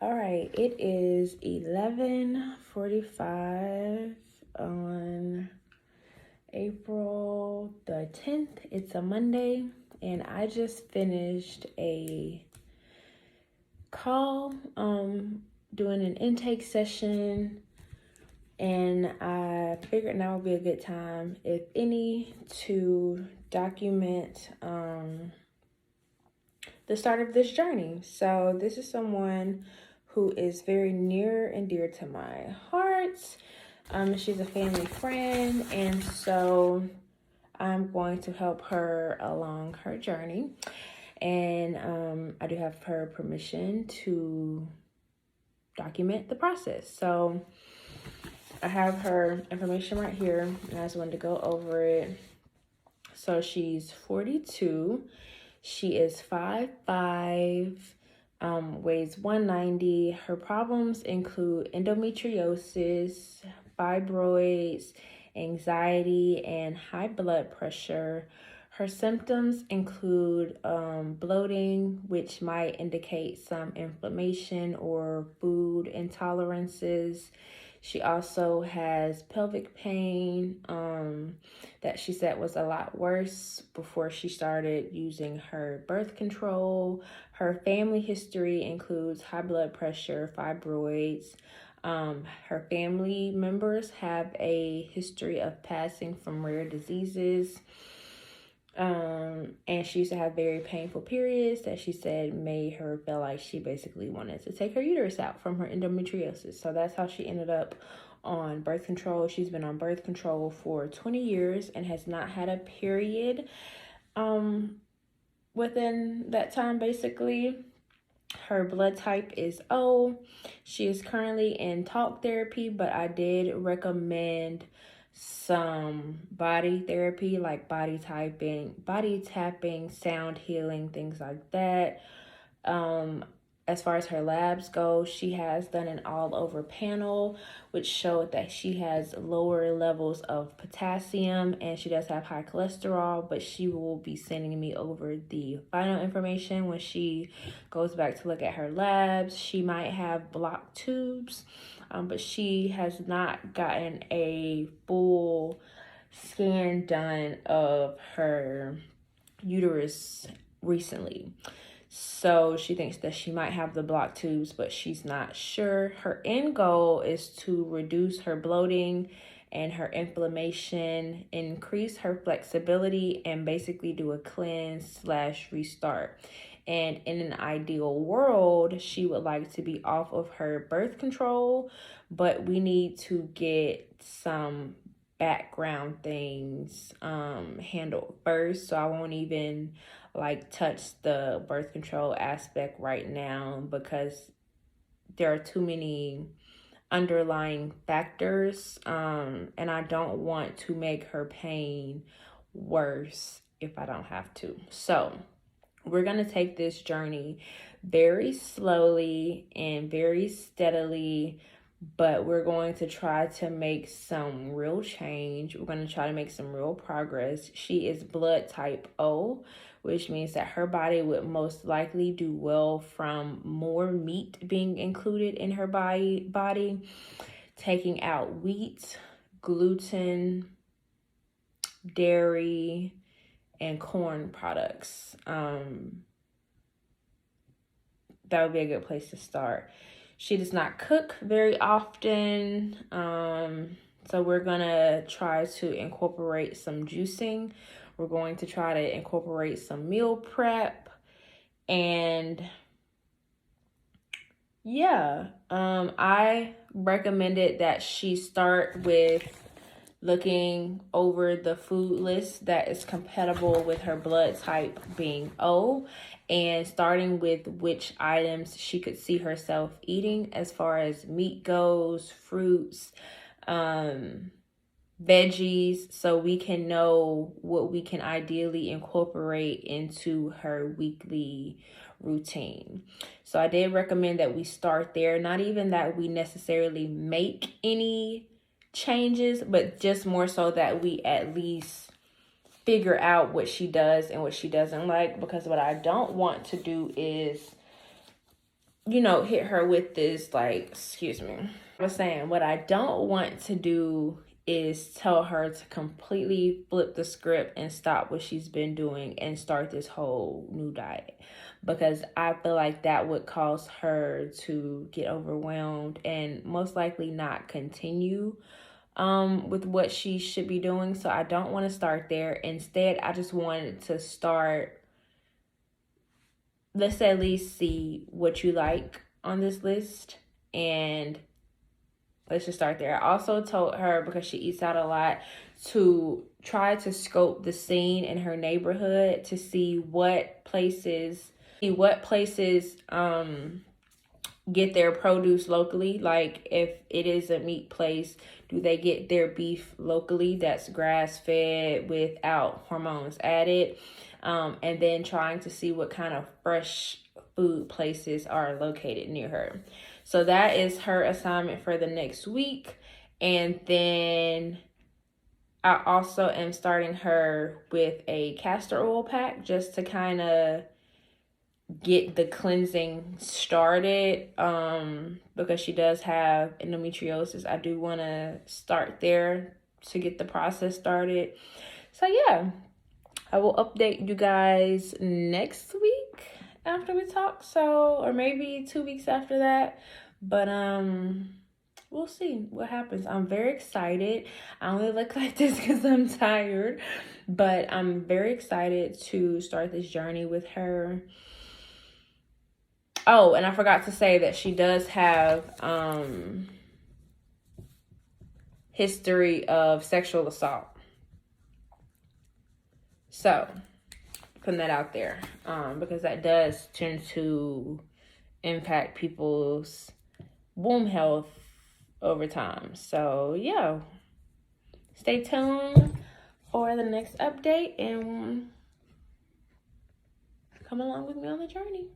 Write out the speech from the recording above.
All right, it is 11:45 on April the 10th. It's a Monday, and I just finished a call doing an intake session, and I figured now would be a good time, if any, to document the start of this journey. So this is someone who is very near and dear to my heart. She's a family friend, and so I'm going to help her along her journey. And I do have her permission to document the process. So I have her information right here, and I just wanted to go over it. So she's 42. She is 5'5", weighs 190. Her problems include endometriosis, fibroids, anxiety, and high blood pressure. Her symptoms include bloating, which might indicate some inflammation or food intolerances. She also has pelvic pain that she said was a lot worse before she started using her birth control. Her family history includes high blood pressure, fibroids. Her family members have a history of passing from rare diseases. And she used to have very painful periods that she said made her feel like she basically wanted to take her uterus out from her endometriosis. So that's how she ended up on birth control. She's been on birth control for 20 years and has not had a period within that time, basically. Her blood type is O. She is currently in talk therapy, but I did recommend some body therapy, like body tapping, sound healing, things like that. As far as her labs go, she has done an all-over panel, which showed that she has lower levels of potassium and she does have high cholesterol, but she will be sending me over the final information when she goes back to look at her labs. She might have blocked tubes, but she has not gotten a full scan done of her uterus recently. So she thinks that she might have the blocked tubes, but she's not sure. Her end goal is to reduce her bloating and her inflammation, increase her flexibility, and basically do a cleanse/restart. And in an ideal world, she would like to be off of her birth control, but we need to get some background things handled first. So I won't even touch the birth control aspect right now because there are too many underlying factors, and I don't want to make her pain worse if I don't have to. So we're going to take this journey very slowly and very steadily, but we're going to try to make some real change. We're going to try to make some real progress. She is blood type O, which means that her body would most likely do well from more meat being included in her body, taking out wheat, gluten, dairy, and corn products. That would be a good place to start. She does not cook very often, so we're gonna try to incorporate some juicing. We're going to try to incorporate some meal prep, and yeah, I recommended that she start with looking over the food list that is compatible with her blood type being O, and starting with which items she could see herself eating as far as meat goes, fruits, veggies, so we can know what we can ideally incorporate into her weekly routine. So I did recommend that we start there, not even that we necessarily make any changes, but just more so that we at least figure out what she does and what she doesn't like, because what I don't want to do is hit her with this, like, excuse me. I was saying, what I don't want to do is tell her to completely flip the script and stop what she's been doing and start this whole new diet, because I feel like that would cause her to get overwhelmed and most likely not continue with what she should be doing. So I don't want to start there. Instead, I just wanted to start, let's at least see what you like on this list, and let's just start there. I also told her, because she eats out a lot, to try to scope the scene in her neighborhood to see what places get their produce locally. Like, if it is a meat place, do they get their beef locally that's grass-fed without hormones added? And then trying to see what kind of fresh food places are located near her. So that is her assignment for the next week. And then I also am starting her with a castor oil pack, just to kind of get the cleansing started, because she does have endometriosis. I do want to start there to get the process started. So yeah, I will update you guys next week after we talk, or maybe 2 weeks after that. But we'll see what happens. I'm very excited. I only look like this because I'm tired, but I'm very excited to start this journey with her. Oh, and I forgot to say that she does have history of sexual assault. So, putting that out there, because that does tend to impact people's womb health over time. So, yeah, stay tuned for the next update and come along with me on the journey.